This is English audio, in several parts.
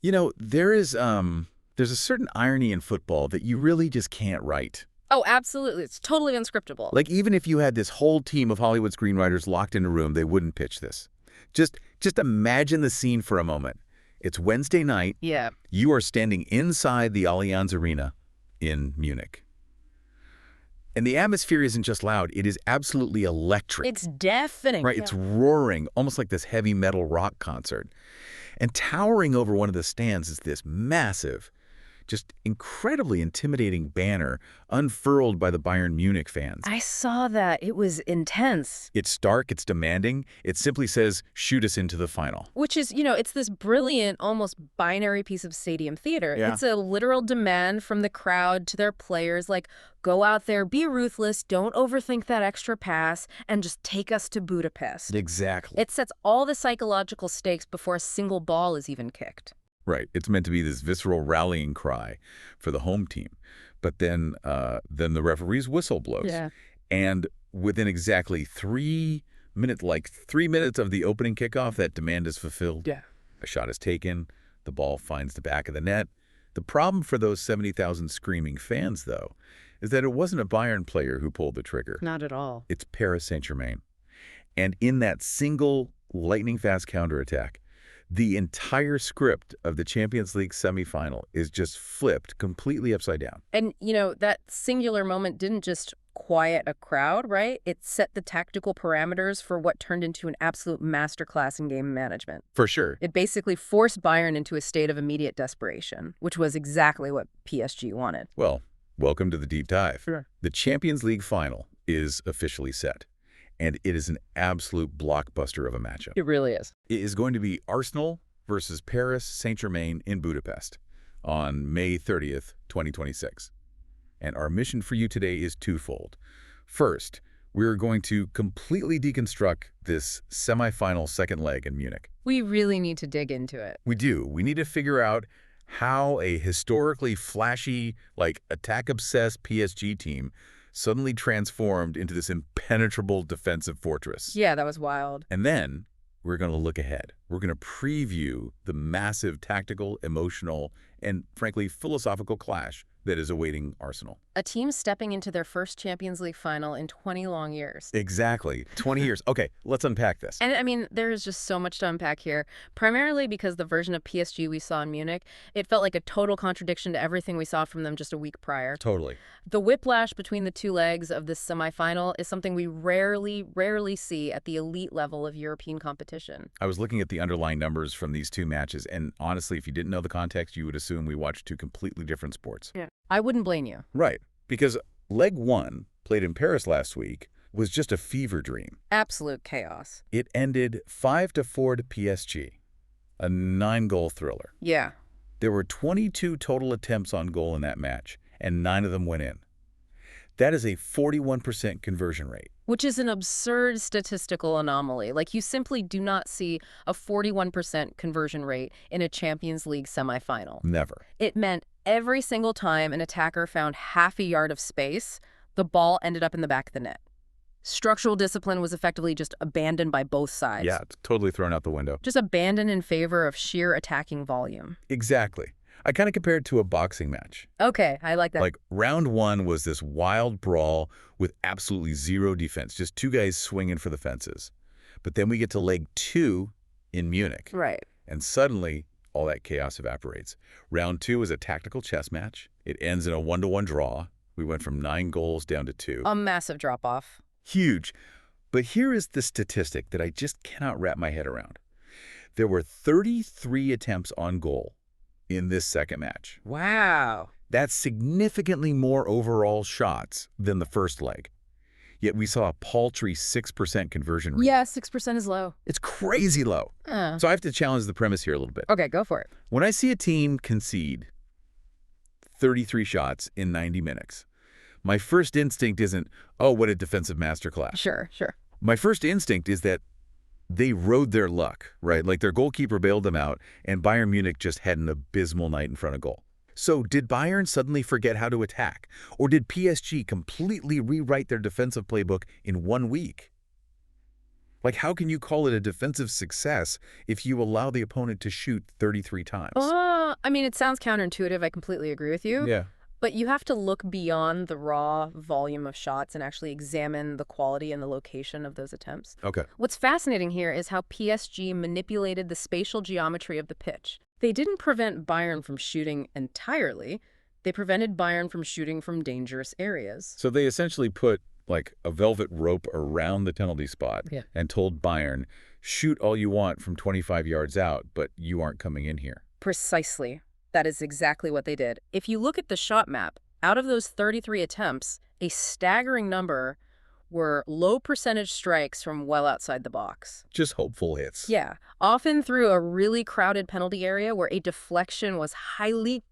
You know, there's a certain irony in football that you really just can't write. Oh, absolutely. It's totally unscriptable. Like, even if you had this whole team of Hollywood screenwriters locked in a room, they wouldn't pitch this. Just imagine the scene for a moment. It's Wednesday night. Yeah. You are standing inside the Allianz Arena in Munich. And the atmosphere isn't just loud, it is absolutely electric. It's deafening. Right, it's roaring, almost like this heavy metal rock concert. And towering over one of the stands is this massive, just incredibly intimidating banner unfurled by the Bayern Munich fans. I saw that. It was intense. It's stark, it's demanding. It simply says, shoot us into the final. Which is, it's this brilliant, almost binary piece of stadium theater. Yeah. It's a literal demand from the crowd to their players, like, go out there, be ruthless, don't overthink that extra pass, and just take us to Budapest. Exactly. It sets all the psychological stakes before a single ball is even kicked. Right. It's meant to be this visceral rallying cry for the home team. But then the referee's whistle blows. Yeah. And within exactly 3 minutes of the opening kickoff, that demand is fulfilled. Yeah. A shot is taken. The ball finds the back of the net. The problem for those 70,000 screaming fans, though, is that it wasn't a Bayern player who pulled the trigger. Not at all. It's Paris Saint-Germain. And in that single lightning-fast counterattack, the entire script of the Champions League semifinal is just flipped completely upside down. And, that singular moment didn't just quiet a crowd, right? It set the tactical parameters for what turned into an absolute masterclass in game management. For sure. It basically forced Bayern into a state of immediate desperation, which was exactly what PSG wanted. Well, welcome to the deep dive. Sure. The Champions League final is officially set. And it is an absolute blockbuster of a matchup. It really is. It is going to be Arsenal versus Paris Saint-Germain in Budapest on May 30th, 2026. And our mission for you today is twofold. First, we're going to completely deconstruct this semifinal second leg in Munich. We really need to dig into it. We do. We need to figure out how a historically flashy, attack-obsessed PSG team suddenly transformed into this impenetrable defensive fortress. Yeah, that was wild. And then we're going to look ahead. We're going to preview the massive tactical, emotional, and frankly, philosophical clash that is awaiting Arsenal. A team stepping into their first Champions League final in 20 long years. Exactly. 20 years. Okay, let's unpack this. And there is just so much to unpack here, primarily because the version of PSG we saw in Munich, it felt like a total contradiction to everything we saw from them just a week prior. Totally. The whiplash between the two legs of this semifinal is something we rarely see at the elite level of European competition. I was looking at the underlying numbers from these two matches, and honestly, if you didn't know the context, you would assume we watched two completely different sports. Yeah. I wouldn't blame you. Right. Because leg one, played in Paris last week, was just a fever dream. Absolute chaos. It ended 5-4 to PSG, a 9-goal thriller. Yeah. There were 22 total attempts on goal in that match, and 9 of them went in. That is a 41% conversion rate. Which is an absurd statistical anomaly. Like, you simply do not see a 41% conversion rate in a Champions League semifinal. Never. It meant every single time an attacker found half a yard of space, the ball ended up in the back of the net. Structural discipline was effectively just abandoned by both sides. Yeah, it's totally thrown out the window. Just abandoned in favor of sheer attacking volume. Exactly. I kind of compared it to a boxing match. Okay, I like that. Like, round one was this wild brawl with absolutely zero defense, just two guys swinging for the fences. But then we get to leg two in Munich. Right. And suddenly, all that chaos evaporates. Round two is a tactical chess match. It ends in a 1-1 draw. We went from 9 goals down to 2. A massive drop-off. Huge. But here is the statistic that I just cannot wrap my head around. There were 33 attempts on goal in this second match. Wow. That's significantly more overall shots than the first leg. Yet we saw a paltry 6% conversion rate. Yeah, 6% is low. It's crazy low. So I have to challenge the premise here a little bit. Okay, go for it. When I see a team concede 33 shots in 90 minutes, my first instinct isn't, oh, what a defensive masterclass. Sure. My first instinct is that they rode their luck, right? Like, their goalkeeper bailed them out, and Bayern Munich just had an abysmal night in front of goal. So did Bayern suddenly forget how to attack? Or did PSG completely rewrite their defensive playbook in 1 week? Like, how can you call it a defensive success if you allow the opponent to shoot 33 times? I mean, it sounds counterintuitive. I completely agree with you. Yeah. But you have to look beyond the raw volume of shots and actually examine the quality and the location of those attempts. Okay. What's fascinating here is how PSG manipulated the spatial geometry of the pitch. They didn't prevent Bayern from shooting entirely. They prevented Bayern from shooting from dangerous areas. So they essentially put like a velvet rope around the penalty spot and told Bayern, shoot all you want from 25 yards out, but you aren't coming in here. Precisely. That is exactly what they did. If you look at the shot map, out of those 33 attempts, a staggering number were low percentage strikes from well outside the box. Just hopeful hits. Yeah, often through a really crowded penalty area where a deflection was highly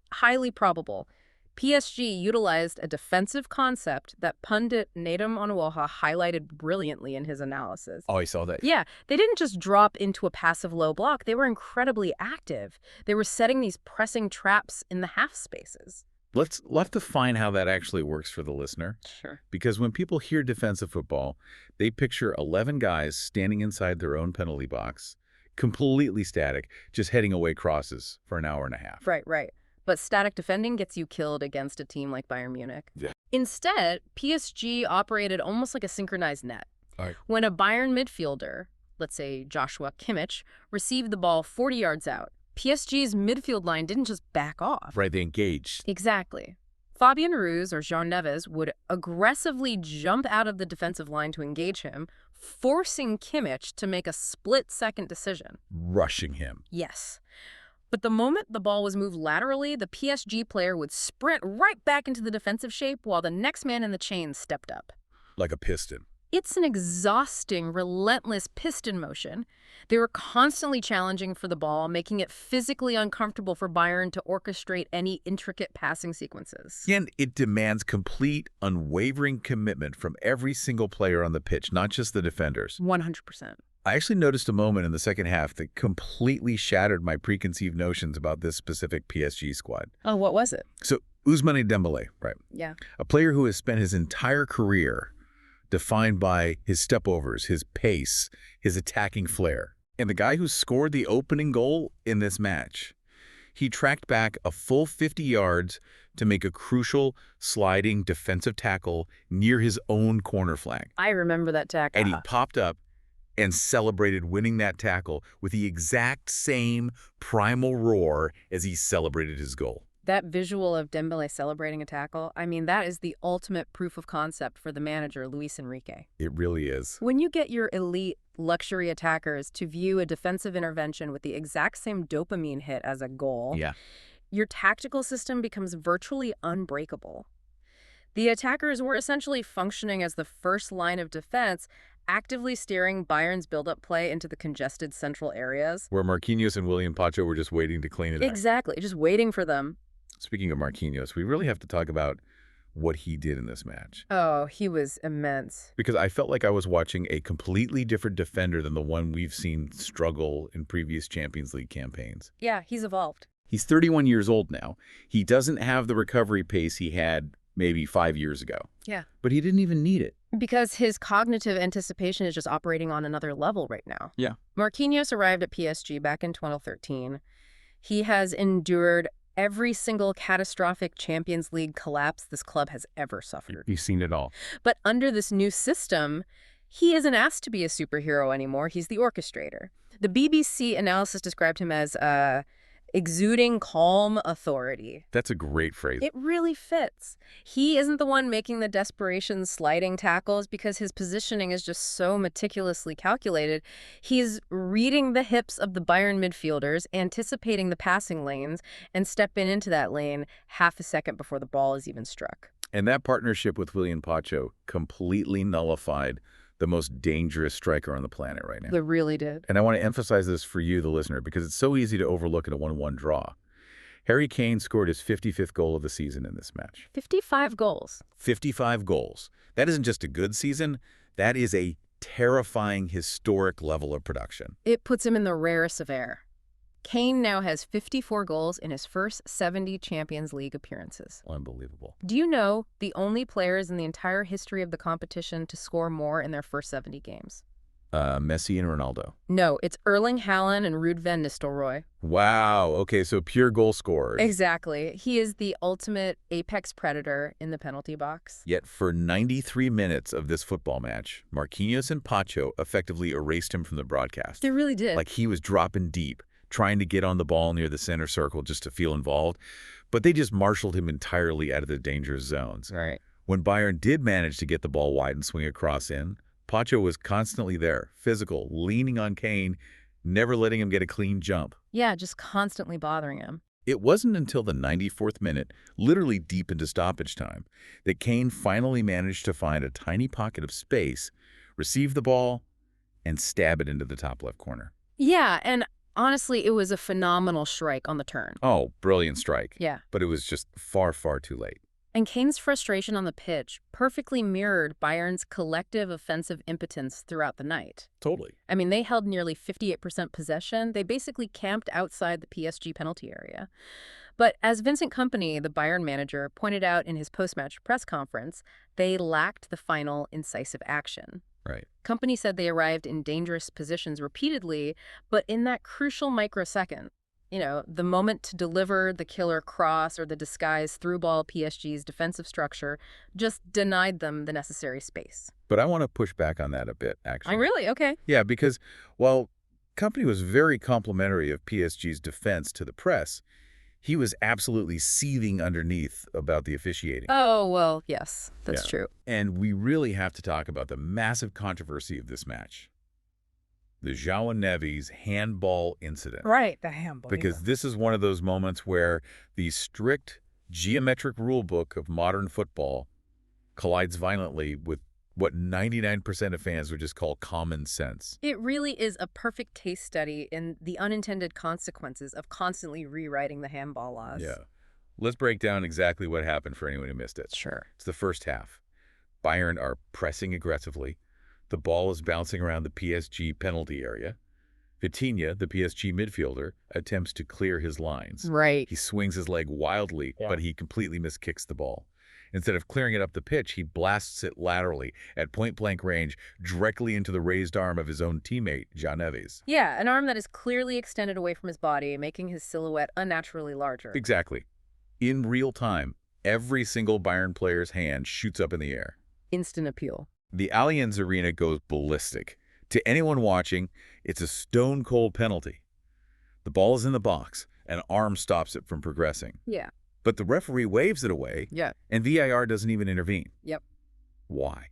probable. PSG utilized a defensive concept that pundit Nedum Onuoha highlighted brilliantly in his analysis. Oh, I saw that. Yeah, they didn't just drop into a passive low block. They were incredibly active. They were setting these pressing traps in the half spaces. We'll have to find how that actually works for the listener. Sure. Because when people hear defensive football, they picture 11 guys standing inside their own penalty box, completely static, just heading away crosses for an hour and a half. Right. But static defending gets you killed against a team like Bayern Munich. Yeah. Instead, PSG operated almost like a synchronized net. All right. When a Bayern midfielder, let's say Joshua Kimmich, received the ball 40 yards out, PSG's midfield line didn't just back off. Right, they engaged. Exactly. Fabien Ruiz or Jean Neves would aggressively jump out of the defensive line to engage him, forcing Kimmich to make a split-second decision. Rushing him. Yes. But the moment the ball was moved laterally, the PSG player would sprint right back into the defensive shape while the next man in the chain stepped up. Like a piston. It's an exhausting, relentless piston motion. They were constantly challenging for the ball, making it physically uncomfortable for Bayern to orchestrate any intricate passing sequences. And it demands complete, unwavering commitment from every single player on the pitch, not just the defenders. 100%. I actually noticed a moment in the second half that completely shattered my preconceived notions about this specific PSG squad. Oh, what was it? So, Ousmane Dembélé, right? Yeah. A player who has spent his entire career defined by his stepovers, his pace, his attacking flair. And the guy who scored the opening goal in this match, he tracked back a full 50 yards to make a crucial sliding defensive tackle near his own corner flag. I remember that tackle. And he popped up and celebrated winning that tackle with the exact same primal roar as he celebrated his goal. That visual of Dembélé celebrating a tackle, I mean, that is the ultimate proof of concept for the manager, Luis Enrique. It really is. When you get your elite luxury attackers to view a defensive intervention with the exact same dopamine hit as a goal, your tactical system becomes virtually unbreakable. The attackers were essentially functioning as the first line of defense, actively steering Bayern's build-up play into the congested central areas. Where Marquinhos and William Pacho were just waiting to clean it up. Exactly, just waiting for them. Speaking of Marquinhos, we really have to talk about what he did in this match. Oh, he was immense. Because I felt like I was watching a completely different defender than the one we've seen struggle in previous Champions League campaigns. Yeah, he's evolved. He's 31 years old now. He doesn't have the recovery pace he had maybe 5 years ago. Yeah. But he didn't even need it. Because his cognitive anticipation is just operating on another level right now. Yeah. Marquinhos arrived at PSG back in 2013. He has endured every single catastrophic Champions League collapse this club has ever suffered. He's seen it all. But under this new system, he isn't asked to be a superhero anymore. He's the orchestrator. The BBC analysis described him as exuding calm authority. That's a great phrase. It really fits. He isn't the one making the desperation sliding tackles because his positioning is just so meticulously calculated. He's reading the hips of the Bayern midfielders, anticipating the passing lanes, and stepping into that lane half a second before the ball is even struck. And that partnership with William Pacho completely nullified the most dangerous striker on the planet right now. They really did. And I want to emphasize this for you, the listener, because it's so easy to overlook in a 1-1 draw. Harry Kane scored his 55th goal of the season in this match. 55 goals. 55 goals. That isn't just a good season. That is a terrifying, historic level of production. It puts him in the rarest of air. Kane now has 54 goals in his first 70 Champions League appearances. Unbelievable. Do you know the only players in the entire history of the competition to score more in their first 70 games? Messi and Ronaldo. No, it's Erling Haaland and Ruud van Nistelrooy. Wow. Okay, so pure goal scorers. Exactly. He is the ultimate apex predator in the penalty box. Yet for 93 minutes of this football match, Marquinhos and Pacho effectively erased him from the broadcast. They really did. Like he was dropping deep, trying to get on the ball near the center circle just to feel involved, but they just marshaled him entirely out of the dangerous zones. Right. When Bayern did manage to get the ball wide and swing across in, Pacho was constantly there, physical, leaning on Kane, never letting him get a clean jump. Yeah, just constantly bothering him. It wasn't until the 94th minute, literally deep into stoppage time, that Kane finally managed to find a tiny pocket of space, receive the ball, and stab it into the top left corner. Yeah, and honestly, it was a phenomenal strike on the turn. Oh, brilliant strike. Yeah. But it was just far, far too late. And Kane's frustration on the pitch perfectly mirrored Bayern's collective offensive impotence throughout the night. Totally. I mean, they held nearly 58% possession. They basically camped outside the PSG penalty area. But as Vincent Kompany, the Bayern manager, pointed out in his post-match press conference, they lacked the final incisive action. Right. Kompany said they arrived in dangerous positions repeatedly, but in that crucial microsecond, the moment to deliver the killer cross or the disguised through ball, PSG's defensive structure just denied them the necessary space. But I want to push back on that a bit, actually. Oh, really? Okay. Yeah, because while Kompany was very complimentary of PSG's defense to the press, he was absolutely seething underneath about the officiating. Oh, well, yes, that's true. And we really have to talk about the massive controversy of this match. The João Neves handball incident. Right, the handball. Because this is one of those moments where the strict geometric rule book of modern football collides violently with what 99% of fans would just call common sense. It really is a perfect case study in the unintended consequences of constantly rewriting the handball laws. Yeah. Let's break down exactly what happened for anyone who missed it. Sure. It's the first half. Bayern are pressing aggressively. The ball is bouncing around the PSG penalty area. Vitinha, the PSG midfielder, attempts to clear his lines. Right. He swings his leg wildly, but he completely miskicks the ball. Instead of clearing it up the pitch, he blasts it laterally at point-blank range directly into the raised arm of his own teammate, João Neves. Yeah, an arm that is clearly extended away from his body, making his silhouette unnaturally larger. Exactly. In real time, every single Bayern player's hand shoots up in the air. Instant appeal. The Allianz Arena goes ballistic. To anyone watching, it's a stone-cold penalty. The ball is in the box. An arm stops it from progressing. Yeah. But the referee waves it away, and VAR doesn't even intervene. Yep. Why?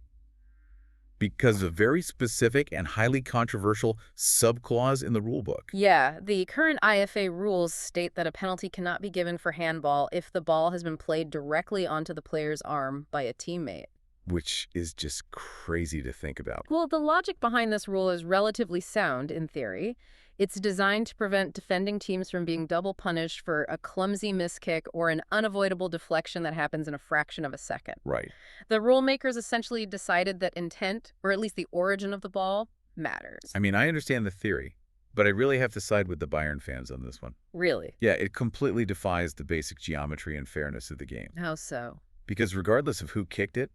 Because of a very specific and highly controversial subclause in the rulebook. Yeah, the current IFA rules state that a penalty cannot be given for handball if the ball has been played directly onto the player's arm by a teammate. Which is just crazy to think about. Well, the logic behind this rule is relatively sound in theory. It's designed to prevent defending teams from being double punished for a clumsy miskick or an unavoidable deflection that happens in a fraction of a second. Right. The rule makers essentially decided that intent, or at least the origin of the ball, matters. I mean, I understand the theory, but I really have to side with the Bayern fans on this one. Really? Yeah, it completely defies the basic geometry and fairness of the game. How so? Because regardless of who kicked it,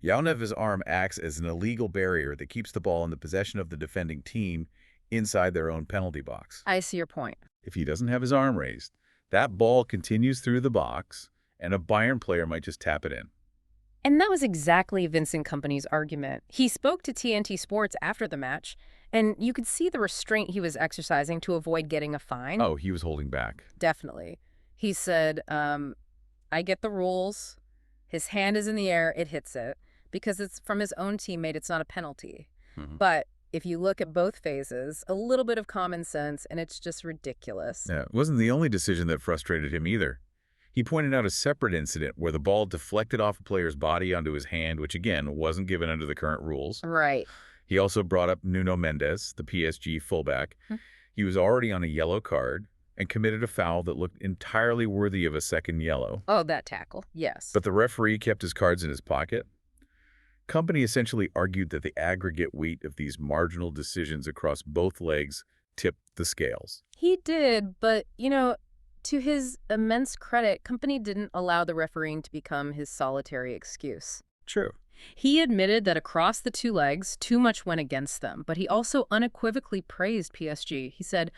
João Neves' arm acts as an illegal barrier that keeps the ball in the possession of the defending team inside their own penalty box. I see your point. If he doesn't have his arm raised, that ball continues through the box, and a Bayern player might just tap it in. And that was exactly Vincent Kompany's argument. He spoke to TNT Sports after the match, and you could see the restraint he was exercising to avoid getting a fine. Oh, he was holding back. Definitely. He said, I get the rules. His hand is in the air, it hits it. Because it's from his own teammate, it's not a penalty. But if you look at both phases, a little bit of common sense, and it's just ridiculous. Yeah, it wasn't the only decision that frustrated him either. He pointed out a separate incident where the ball deflected off a player's body onto his hand, which again wasn't given under the current rules. Right. He also brought up Nuno Mendes, the PSG fullback. He was already on a yellow card and committed a foul that looked entirely worthy of a second yellow. Oh, that tackle, yes. But the referee kept his cards in his pocket. Kompany essentially argued that the aggregate weight of these marginal decisions across both legs tipped the scales. He did, but, to his immense credit, Kompany didn't allow the refereeing to become his solitary excuse. True. He admitted that across the two legs, too much went against them, but he also unequivocally praised PSG. He said,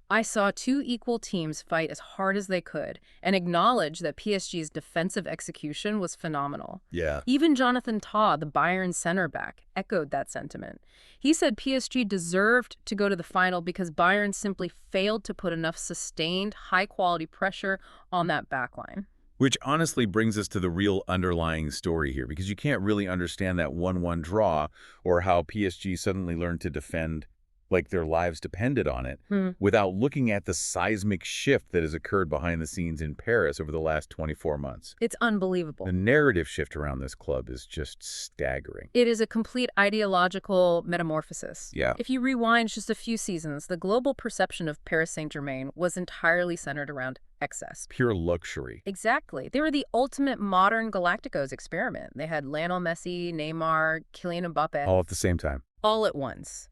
I saw two equal teams fight as hard as they could and acknowledged that PSG's defensive execution was phenomenal. Yeah. Even Jonathan Tah, the Bayern center back, echoed that sentiment. He said PSG deserved to go to the final because Bayern simply failed to put enough sustained, high-quality pressure on that backline. Which honestly brings us to the real underlying story here, because you can't really understand that 1-1 draw or how PSG suddenly learned to defend like their lives depended on it, without looking at the seismic shift that has occurred behind the scenes in Paris over the last 24 months. It's unbelievable. The narrative shift around this club is just staggering. It is a complete ideological metamorphosis. Yeah. If you rewind just a few seasons, the global perception of Paris Saint-Germain was entirely centered around excess. Pure luxury. Exactly. They were the ultimate modern Galacticos experiment. They had Lionel Messi, Neymar, Kylian Mbappe. All at the same time. All at once.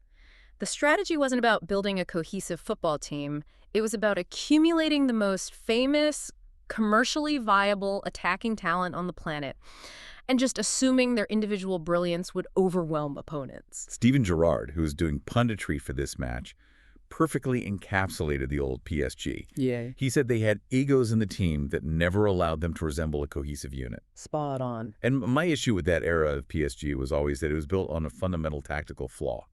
The strategy wasn't about building a cohesive football team. It was about accumulating the most famous, commercially viable attacking talent on the planet and just assuming their individual brilliance would overwhelm opponents. Steven Gerrard, who was doing punditry for this match, perfectly encapsulated the old PSG. Yeah. He said they had egos in the team that never allowed them to resemble a cohesive unit. Spot on. And my issue with that era of PSG was always that it was built on a fundamental tactical flaw.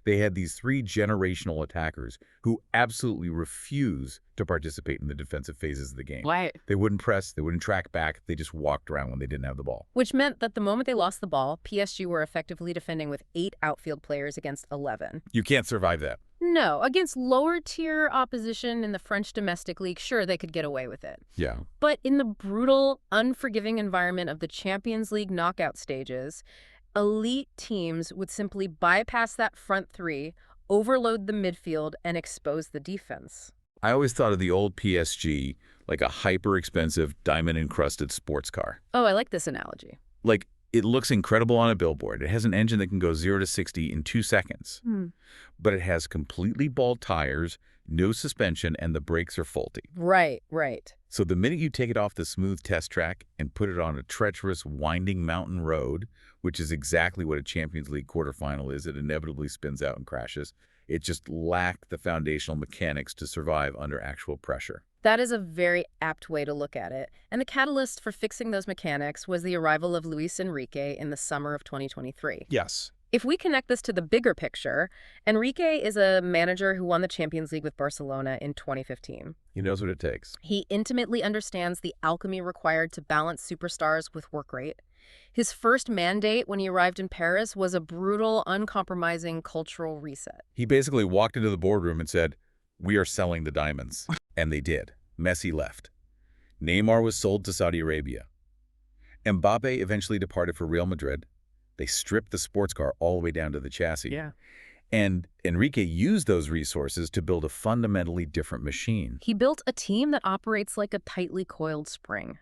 They had these three generational attackers who absolutely refuse to participate in the defensive phases of the game. Right. They wouldn't press, they wouldn't track back, they just walked around when they didn't have the ball. Which meant that the moment they lost the ball, PSG were effectively defending with 8 outfield players against 11. You can't survive that. No, against lower-tier opposition in the French domestic league, sure, they could get away with it. Yeah. But in the brutal, unforgiving environment of the Champions League knockout stages, elite teams would simply bypass that front three, overload the midfield, and expose the defense. I always thought of the old PSG like a hyper-expensive, diamond-encrusted sports car. Oh, I like this analogy. Like, it looks incredible on a billboard. It has an engine that can go 0 to 60 in 2 seconds. But it has completely bald tires, no suspension, and the brakes are faulty. Right, right. So the minute you take it off the smooth test track and put it on a treacherous, winding mountain road, which is exactly what a Champions League quarterfinal is, it inevitably spins out and crashes. It just lacked the foundational mechanics to survive under actual pressure. That is a very apt way to look at it. And the catalyst for fixing those mechanics was the arrival of Luis Enrique in the summer of 2023. Yes. If we connect this to the bigger picture, Enrique is a manager who won the Champions League with Barcelona in 2015. He knows what it takes. He intimately understands the alchemy required to balance superstars with work rate. His first mandate when he arrived in Paris was a brutal, uncompromising cultural reset. He basically walked into the boardroom and said, "We are selling the diamonds." And they did. Messi left. Neymar was sold to Saudi Arabia. Mbappe eventually departed for Real Madrid. They stripped the sports car all the way down to the chassis. Yeah. And Enrique used those resources to build a fundamentally different machine. He built a team that operates like a tightly coiled spring.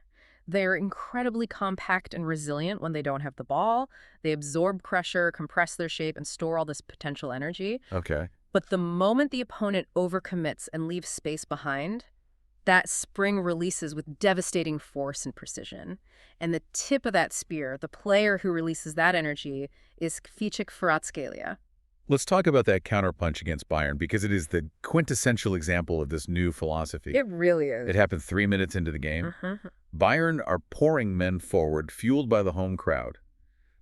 They're incredibly compact and resilient when they don't have the ball. They absorb pressure, compress their shape, and store all this potential energy. Okay. But the moment the opponent overcommits and leaves space behind, that spring releases with devastating force and precision. And the tip of that spear, the player who releases that energy, is Kvaratskhelia. Let's talk about that counterpunch against Bayern, because it is the quintessential example of this new philosophy. It really is. It happened 3 minutes into the game. Bayern are pouring men forward, fueled by the home crowd.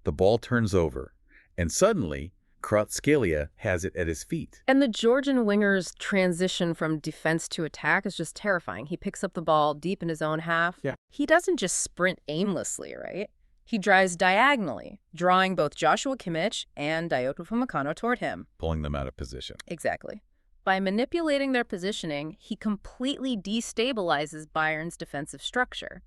The ball turns over, and suddenly, Kvaratskhelia has it at his feet. And the Georgian winger's transition from defense to attack is just terrifying. He picks up the ball deep in his own half. Yeah. He doesn't just sprint aimlessly, right? He drives diagonally, drawing both Joshua Kimmich and Dayot Upamecano toward him. Pulling them out of position. Exactly. By manipulating their positioning, he completely destabilizes Bayern's defensive structure.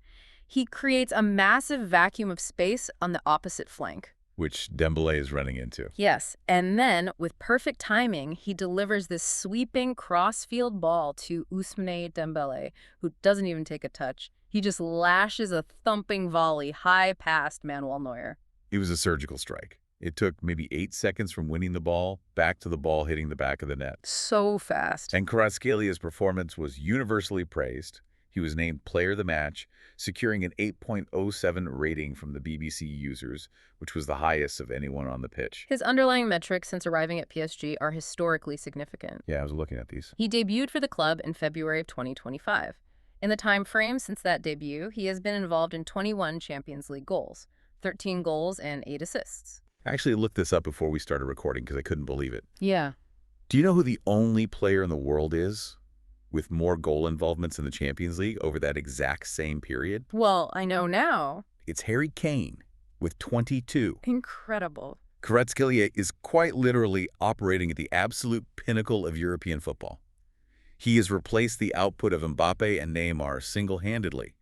He creates a massive vacuum of space on the opposite flank, which Dembélé is running into. Yes, and then, with perfect timing, he delivers this sweeping cross-field ball to Ousmane Dembélé, who doesn't even take a touch. He just lashes a thumping volley high past Manuel Neuer. It was a surgical strike. It took maybe 8 seconds from winning the ball back to the ball hitting the back of the net. So fast. And Kvaratskhelia performance was universally praised. He was named Player of the Match, securing an 8.07 rating from the BBC users, which was the highest of anyone on the pitch. His underlying metrics since arriving at PSG are historically significant. Yeah, I was looking at these. He debuted for the club in February of 2025. In the time frame since that debut, he has been involved in 21 Champions League goals, 13 goals and 8 assists. I actually looked this up before we started recording because I couldn't believe it. Yeah. Do you know who the only player in the world is with more goal involvements in the Champions League over that exact same period? Well, I know now. It's Harry Kane with 22. Incredible. Kvaratskhelia is quite literally operating at the absolute pinnacle of European football. He has replaced the output of Mbappe and Neymar single-handedly,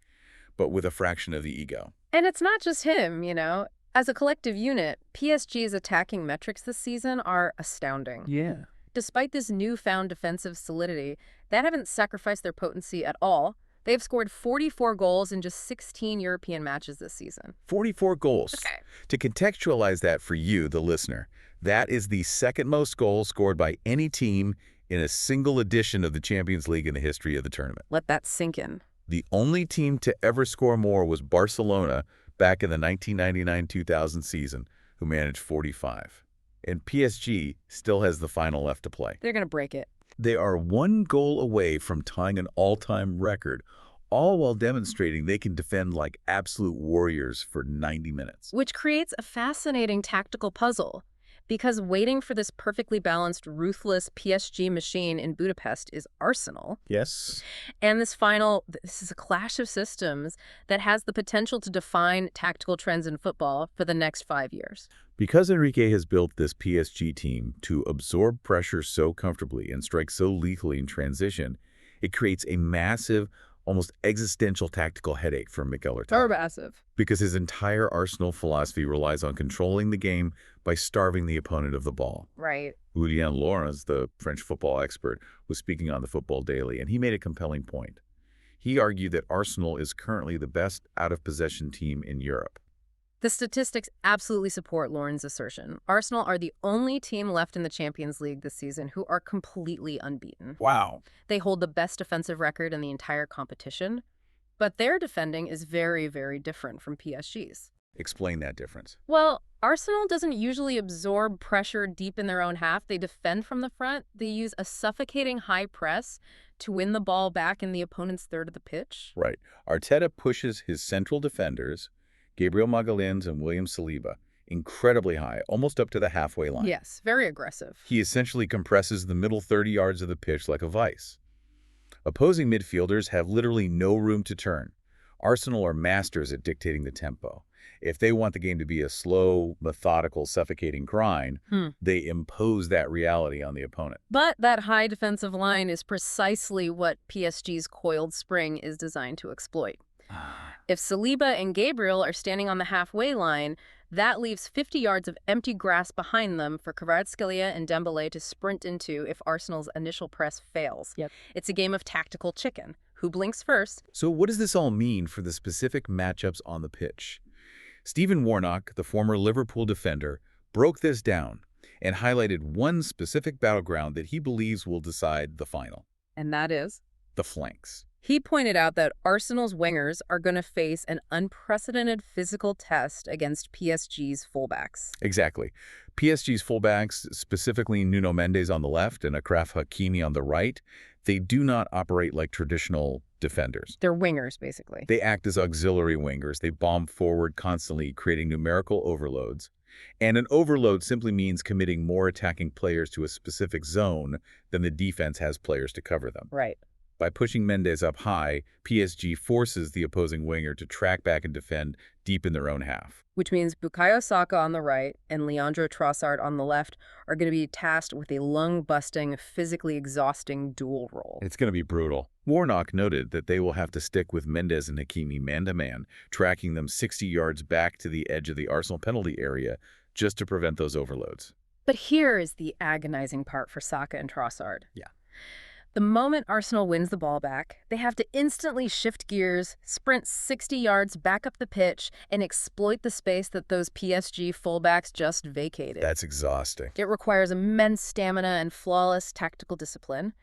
but with a fraction of the ego. And it's not just him, you know. As a collective unit, PSG's attacking metrics this season are astounding. Yeah. Despite this newfound defensive solidity, they haven't sacrificed their potency at all. They've scored 44 goals in just 16 European matches this season. 44 goals. Okay. To contextualize that for you, the listener, that is the second most goals scored by any team in a single edition of the Champions League in the history of the tournament. Let that sink in. The only team to ever score more was Barcelona back in the 1999-2000 season, who managed 45. And PSG still has the final left to play. They're going to break it. They are one goal away from tying an all-time record, all while demonstrating they can defend like absolute warriors for 90 minutes. Which creates a fascinating tactical puzzle. Because waiting for this perfectly balanced, ruthless PSG machine in Budapest is Arsenal. Yes. And this is a clash of systems that has the potential to define tactical trends in football for the next 5 years. Because Enrique has built this PSG team to absorb pressure so comfortably and strike so lethally in transition, it creates a massive, almost existential tactical headache for Mikel Arteta. Massive. Because his entire Arsenal philosophy relies on controlling the game by starving the opponent of the ball. Right. Julien Laurens, the French football expert, was speaking on the Football Daily, and he made a compelling point. He argued that Arsenal is currently the best out-of-possession team in Europe. The statistics absolutely support Lauren's assertion. Arsenal are the only team left in the Champions League this season who are completely unbeaten. Wow. They hold the best defensive record in the entire competition, but their defending is very, very different from PSG's. Explain that difference. Well, Arsenal doesn't usually absorb pressure deep in their own half. They defend from the front. They use a suffocating high press to win the ball back in the opponent's third of the pitch. Right. Arteta pushes his central defenders, Gabriel Magalhães and William Saliba, incredibly high, almost up to the halfway line. Yes, very aggressive. He essentially compresses the middle 30 yards of the pitch like a vice. Opposing midfielders have literally no room to turn. Arsenal are masters at dictating the tempo. If they want the game to be a slow, methodical, suffocating grind, they impose that reality on the opponent. But that high defensive line is precisely what PSG's coiled spring is designed to exploit. If Saliba and Gabriel are standing on the halfway line, that leaves 50 yards of empty grass behind them for Kvaratskhelia and Dembélé to sprint into if Arsenal's initial press fails. Yep. It's a game of tactical chicken. Who blinks first? So what does this all mean for the specific matchups on the pitch? Stephen Warnock, the former Liverpool defender, broke this down and highlighted one specific battleground that he believes will decide the final. And that is? The flanks. He pointed out that Arsenal's wingers are going to face an unprecedented physical test against PSG's fullbacks. Exactly. PSG's fullbacks, specifically Nuno Mendes on the left and Achraf Hakimi on the right, they do not operate like traditional defenders. They're wingers, basically. They act as auxiliary wingers. They bomb forward constantly, creating numerical overloads. And an overload simply means committing more attacking players to a specific zone than the defense has players to cover them. Right. By pushing Mendes up high, PSG forces the opposing winger to track back and defend deep in their own half. Which means Bukayo Saka on the right and Leandro Trossard on the left are going to be tasked with a lung-busting, physically exhausting dual role. It's going to be brutal. Warnock noted that they will have to stick with Mendes and Hakimi man-to-man, tracking them 60 yards back to the edge of the Arsenal penalty area just to prevent those overloads. But here is the agonizing part for Saka and Trossard. Yeah. The moment Arsenal wins the ball back, they have to instantly shift gears, sprint 60 yards back up the pitch, and exploit the space that those PSG fullbacks just vacated. That's exhausting. It requires immense stamina and flawless tactical discipline.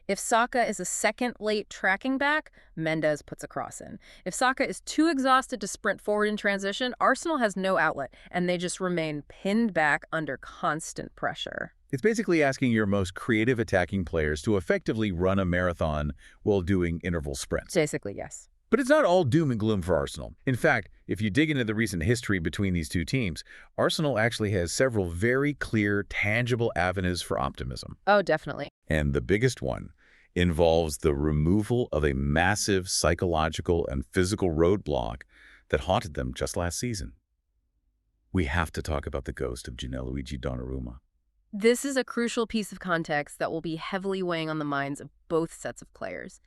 If Saka is a second late tracking back, Mendes puts a cross in. If Saka is too exhausted to sprint forward in transition, Arsenal has no outlet, and they just remain pinned back under constant pressure. It's basically asking your most creative attacking players to effectively run a marathon while doing interval sprints. Basically, yes. But it's not all doom and gloom for Arsenal. In fact, if you dig into the recent history between these two teams, Arsenal actually has several very clear, tangible avenues for optimism. Oh, definitely. And the biggest one involves the removal of a massive psychological and physical roadblock that haunted them just last season. We have to talk about the ghost of Gianluigi Donnarumma. This is a crucial piece of context that will be heavily weighing on the minds of both sets of players.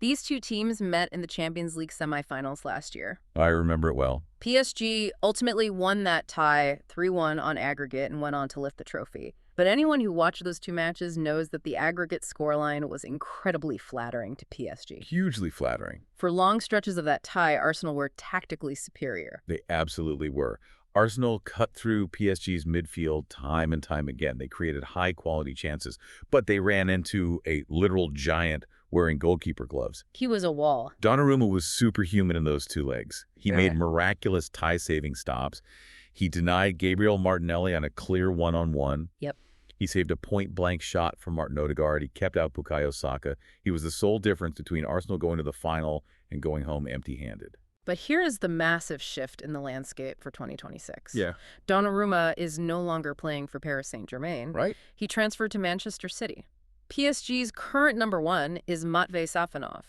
These two teams met in the Champions League semifinals last year. I remember it well. PSG ultimately won that tie 3-1 on aggregate and went on to lift the trophy. But anyone who watched those two matches knows that the aggregate scoreline was incredibly flattering to PSG. Hugely flattering. For long stretches of that tie, Arsenal were tactically superior. They absolutely were. Arsenal cut through PSG's midfield time and time again. They created high-quality chances, but they ran into a literal giant wearing goalkeeper gloves. He was a wall. Donnarumma was superhuman in those two legs. He made miraculous tie-saving stops. He denied Gabriel Martinelli on a clear one-on-one. Yep. He saved a point-blank shot from Martin Odegaard. He kept out Bukayo Saka. He was the sole difference between Arsenal going to the final and going home empty-handed. But here is the massive shift in the landscape for 2026. Yeah. Donnarumma is no longer playing for Paris Saint-Germain. Right. He transferred to Manchester City. PSG's current number one is Matvei Safonov.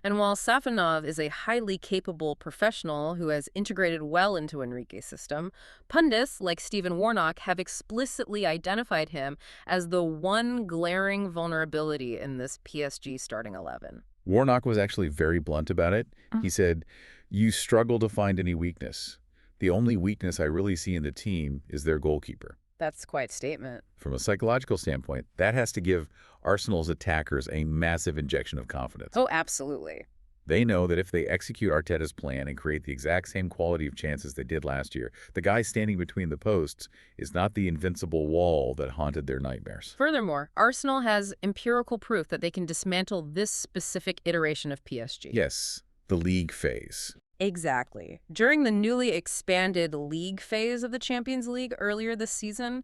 And while Safonov is a highly capable professional who has integrated well into Enrique's system, pundits like Stephen Warnock have explicitly identified him as the one glaring vulnerability in this PSG starting 11. Warnock was actually very blunt about it. He said, "You struggle to find any weakness. The only weakness I really see in the team is their goalkeeper." That's quite a statement. From a psychological standpoint, that has to give Arsenal's attackers a massive injection of confidence. Oh, absolutely. They know that if they execute Arteta's plan and create the exact same quality of chances they did last year, the guy standing between the posts is not the invincible wall that haunted their nightmares. Furthermore, Arsenal has empirical proof that they can dismantle this specific iteration of PSG. Yes, the league phase. Exactly. During the newly expanded league phase of the Champions League earlier this season,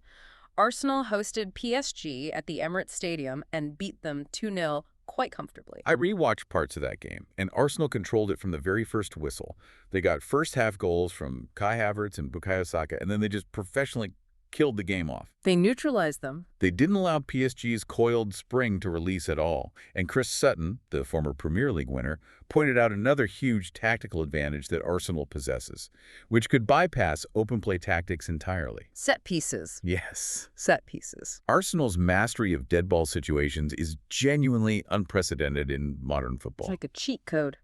Arsenal hosted PSG at the Emirates Stadium and beat them 2-0 quite comfortably. I rewatched parts of that game, and Arsenal controlled it from the very first whistle. They got first-half goals from Kai Havertz and Bukayo Saka, and then they just professionally killed the game off. They neutralized them. They didn't allow PSG's coiled spring to release at all. And Chris Sutton, the former Premier League winner, pointed out another huge tactical advantage that Arsenal possesses, which could bypass open play tactics entirely. Set pieces. Yes. Set pieces. Arsenal's mastery of dead ball situations is genuinely unprecedented in modern football. It's like a cheat code.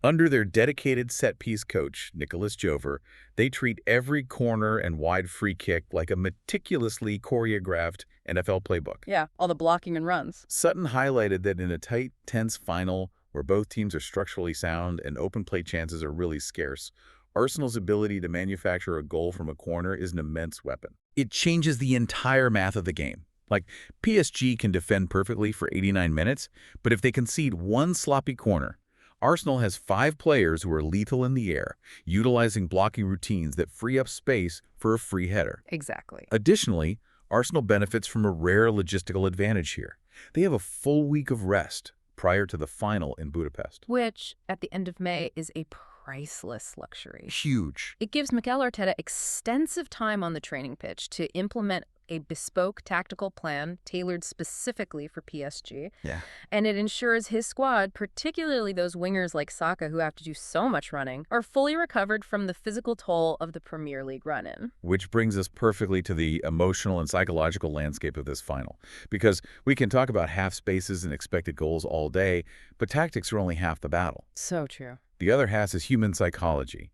Under their dedicated set-piece coach, Nicolas Jover, they treat every corner and wide free kick like a meticulously choreographed NFL playbook. Yeah, all the blocking and runs. Sutton highlighted that in a tight, tense final where both teams are structurally sound and open play chances are really scarce, Arsenal's ability to manufacture a goal from a corner is an immense weapon. It changes the entire math of the game. Like, PSG can defend perfectly for 89 minutes, but if they concede one sloppy corner, Arsenal has 5 players who are lethal in the air, utilizing blocking routines that free up space for a free header. Exactly. Additionally, Arsenal benefits from a rare logistical advantage here. They have a full week of rest prior to the final in Budapest. Which, at the end of May, is a priceless luxury. Huge. It gives Mikel Arteta extensive time on the training pitch to implement a bespoke tactical plan tailored specifically for PSG. Yeah. And it ensures his squad, particularly those wingers like Saka who have to do so much running, are fully recovered from the physical toll of the Premier League run-in. Which brings us perfectly to the emotional and psychological landscape of this final. Because we can talk about half spaces and expected goals all day, but tactics are only half the battle. So true. The other half is human psychology.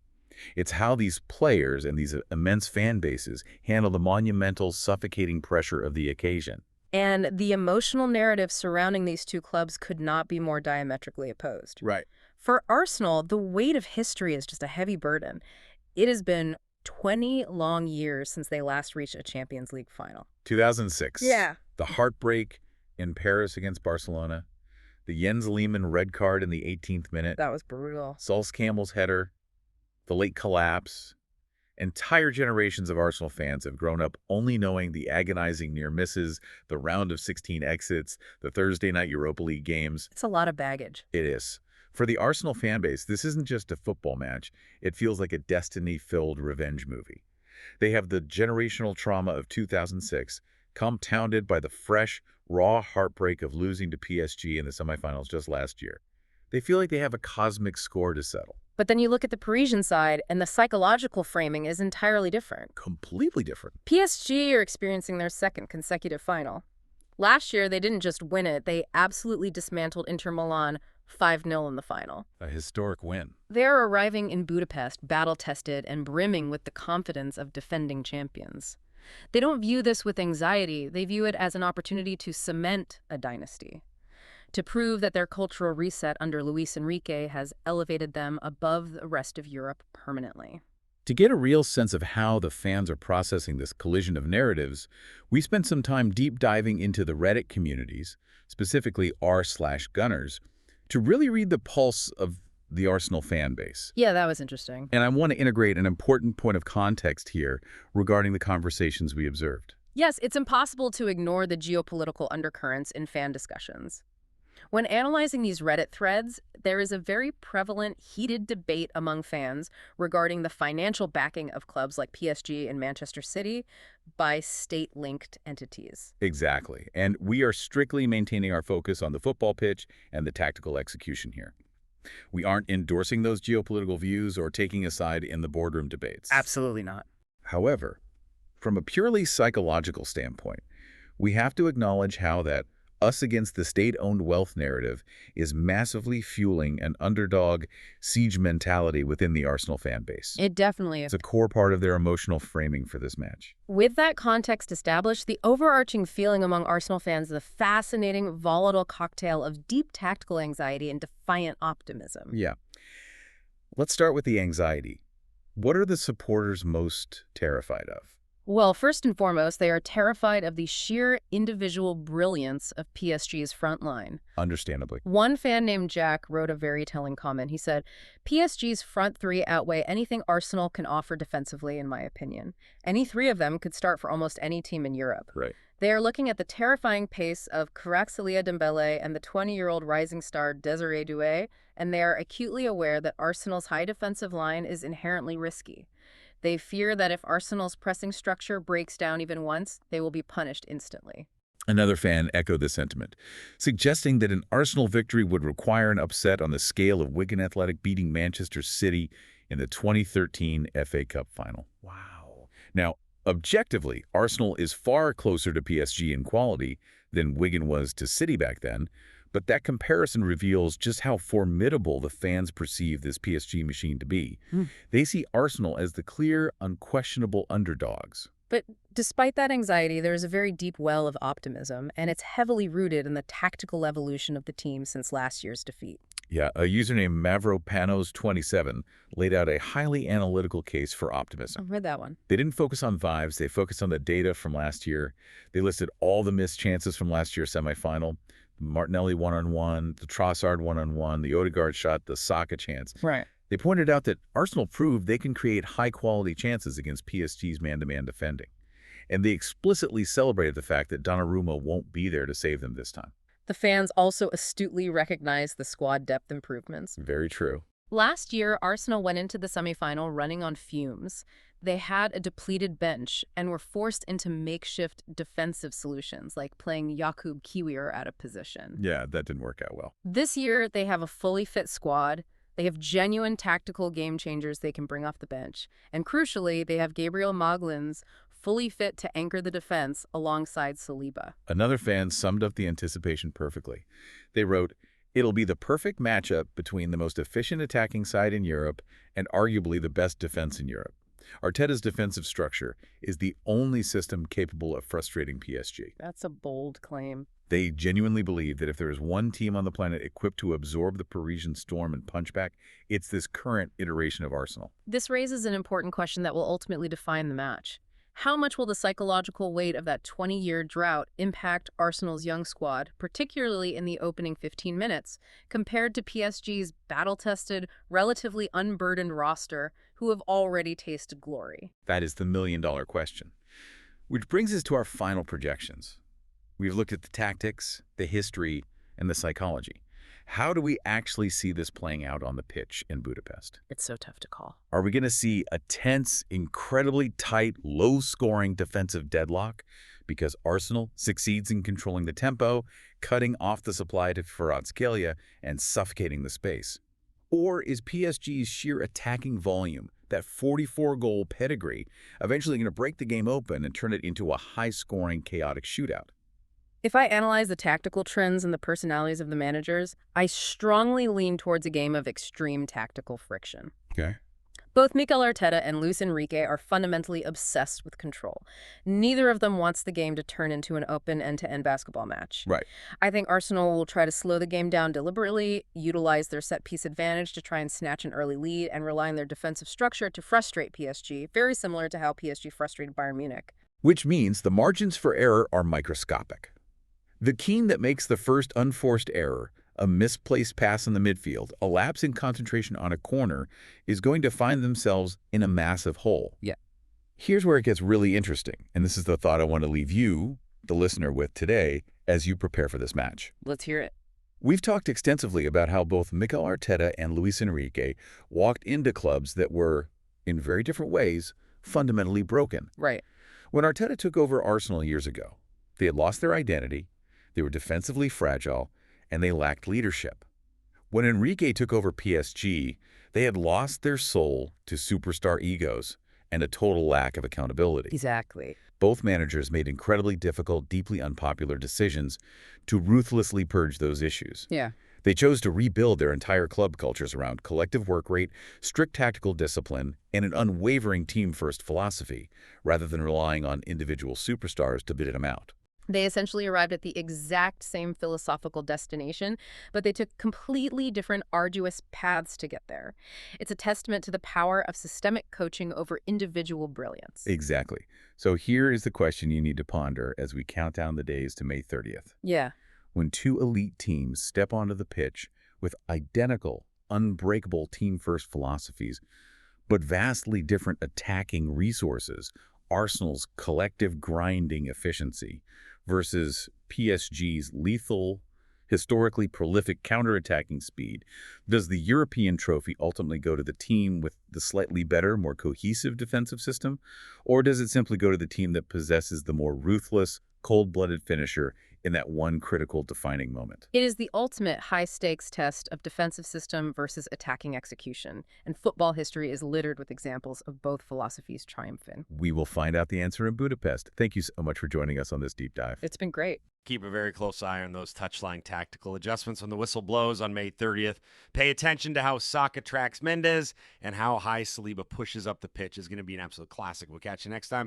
It's how these players and these immense fan bases handle the monumental, suffocating pressure of the occasion. And the emotional narrative surrounding these two clubs could not be more diametrically opposed. Right. For Arsenal, the weight of history is just a heavy burden. It has been 20 long years since they last reached a Champions League final. 2006. Yeah. The heartbreak, in Paris against Barcelona, the Jens Lehmann red card in the 18th minute, That was brutal. Sol Campbell's header, the late collapse. Entire generations of Arsenal fans have grown up only knowing the agonizing near misses, the round of 16 exits, the Thursday night Europa League games. It's a lot of baggage. It is. For the Arsenal fan base, this isn't just a football match. It feels like a destiny-filled revenge movie. They have the generational trauma of 2006, compounded by the fresh, raw heartbreak of losing to PSG in the semifinals just last year. They feel like they have a cosmic score to settle. But then you look at the Parisian side, and the psychological framing is entirely different. Completely different. PSG are experiencing their second consecutive final. Last year, they didn't just win it, they absolutely dismantled Inter Milan 5-0 in the final. A historic win. They're arriving in Budapest, battle-tested and brimming with the confidence of defending champions. They don't view this with anxiety, they view it as an opportunity to cement a dynasty, to prove that their cultural reset under Luis Enrique has elevated them above the rest of Europe permanently. To get a real sense of how the fans are processing this collision of narratives, we spent some time deep diving into the Reddit communities, specifically r/Gunners, to really read the pulse of the Arsenal fan base. Yeah, that was interesting. And I want to integrate an important point of context here regarding the conversations we observed. Yes, it's impossible to ignore the geopolitical undercurrents in fan discussions. When analyzing these Reddit threads, there is a very prevalent, heated debate among fans regarding the financial backing of clubs like PSG and Manchester City by state-linked entities. Exactly. And we are strictly maintaining our focus on the football pitch and the tactical execution here. We aren't endorsing those geopolitical views or taking a side in the boardroom debates. Absolutely not. However, from a purely psychological standpoint, we have to acknowledge how that us against the state-owned wealth narrative is massively fueling an underdog siege mentality within the Arsenal fan base. It definitely is. It's a core part of their emotional framing for this match. With that context established, the overarching feeling among Arsenal fans is a fascinating, volatile cocktail of deep tactical anxiety and defiant optimism. Yeah. Let's start with the anxiety. What are the supporters most terrified of? Well, first and foremost, they are terrified of the sheer individual brilliance of PSG's front line. Understandably. One fan named Jack wrote a very telling comment. He said, PSG's front three outweigh anything Arsenal can offer defensively, in my opinion. Any three of them could start for almost any team in Europe. Right. They are looking at the terrifying pace of Kvaratskhelia Dembélé and the 20-year-old rising star Désiré Doué, and they are acutely aware that Arsenal's high defensive line is inherently risky. They fear that if Arsenal's pressing structure breaks down even once, they will be punished instantly. Another fan echoed the sentiment, suggesting that an Arsenal victory would require an upset on the scale of Wigan Athletic beating Manchester City in the 2013 FA Cup final. Wow. Now, objectively, Arsenal is far closer to PSG in quality than Wigan was to City back then, but that comparison reveals just how formidable the fans perceive this PSG machine to be. They see Arsenal as the clear, unquestionable underdogs. But despite that anxiety, there is a very deep well of optimism, and it's heavily rooted in the tactical evolution of the team since last year's defeat. Yeah, a user named Mavropanos27 laid out a highly analytical case for optimism. I read that one. They didn't focus on vibes, they focused on the data from last year. They listed all the missed chances from last year's semifinal. Martinelli one-on-one, the Trossard one-on-one, the Odegaard shot, the Saka chance. Right. They pointed out that Arsenal proved they can create high-quality chances against PSG's man-to-man defending. And they explicitly celebrated the fact that Donnarumma won't be there to save them this time. The fans also astutely recognized the squad depth improvements. Very true. Last year, Arsenal went into the semifinal running on fumes. They had a depleted bench and were forced into makeshift defensive solutions, like playing Jakub Kiwior out of position. Yeah, that didn't work out well. This year, they have a fully fit squad. They have genuine tactical game changers they can bring off the bench. And crucially, they have Gabriel Magalhaes fully fit to anchor the defense alongside Saliba. Another fan summed up the anticipation perfectly. They wrote, "It'll be the perfect matchup between the most efficient attacking side in Europe and arguably the best defense in Europe. Arteta's defensive structure is the only system capable of frustrating PSG." That's a bold claim. They genuinely believe that if there is one team on the planet equipped to absorb the Parisian storm and punch back, it's this current iteration of Arsenal. This raises an important question that will ultimately define the match. How much will the psychological weight of that 20-year drought impact Arsenal's young squad, particularly in the opening 15 minutes, compared to PSG's battle-tested, relatively unburdened roster, who have already tasted glory? That is the million-dollar question. Which brings us to our final projections. We've looked at the tactics, the history, and the psychology. How do we actually see this playing out on the pitch in Budapest? It's so tough to call. Are we going to see a tense, incredibly tight, low-scoring defensive deadlock because Arsenal succeeds in controlling the tempo, cutting off the supply to Kvaratskhelia, and suffocating the space? Or is PSG's sheer attacking volume, that 44-goal pedigree, eventually going to break the game open and turn it into a high-scoring, chaotic shootout? If I analyze the tactical trends and the personalities of the managers, I strongly lean towards a game of extreme tactical friction. Okay. Both Mikel Arteta and Luis Enrique are fundamentally obsessed with control. Neither of them wants the game to turn into an open end-to-end basketball match. Right. I think Arsenal will try to slow the game down deliberately, utilize their set-piece advantage to try and snatch an early lead, and rely on their defensive structure to frustrate PSG, very similar to how PSG frustrated Bayern Munich. Which means the margins for error are microscopic. The Keane that makes the first unforced error, a misplaced pass in the midfield, a lapse in concentration on a corner, is going to find themselves in a massive hole. Yeah. Here's where it gets really interesting, and this is the thought I want to leave you, the listener, with today as you prepare for this match. Let's hear it. We've talked extensively about how both Mikel Arteta and Luis Enrique walked into clubs that were, in very different ways, fundamentally broken. Right. When Arteta took over Arsenal years ago, they had lost their identity, they were defensively fragile, and they lacked leadership. When Enrique took over PSG, they had lost their soul to superstar egos and a total lack of accountability. Exactly. Both managers made incredibly difficult, deeply unpopular decisions to ruthlessly purge those issues. Yeah. They chose to rebuild their entire club cultures around collective work rate, strict tactical discipline, and an unwavering team-first philosophy, rather than relying on individual superstars to bid them out. They essentially arrived at the exact same philosophical destination, but they took completely different, arduous paths to get there. It's a testament to the power of systemic coaching over individual brilliance. Exactly. So here is the question you need to ponder as we count down the days to May 30th. Yeah. When two elite teams step onto the pitch with identical, unbreakable team-first philosophies, but vastly different attacking resources, Arsenal's collective grinding efficiency versus PSG's lethal, historically prolific counterattacking speed, does the European trophy ultimately go to the team with the slightly better, more cohesive defensive system, or does it simply go to the team that possesses the more ruthless, cold-blooded finisher in that one critical defining moment? It is the ultimate high-stakes test of defensive system versus attacking execution, and football history is littered with examples of both philosophies triumphing. We will find out the answer in Budapest. Thank you so much for joining us on this deep dive. It's been great. Keep a very close eye on those touchline tactical adjustments when the whistle blows on May 30th. Pay attention to how Saka tracks Mendes and how high Saliba pushes up the pitch. Is going to be an absolute classic. We'll catch you next time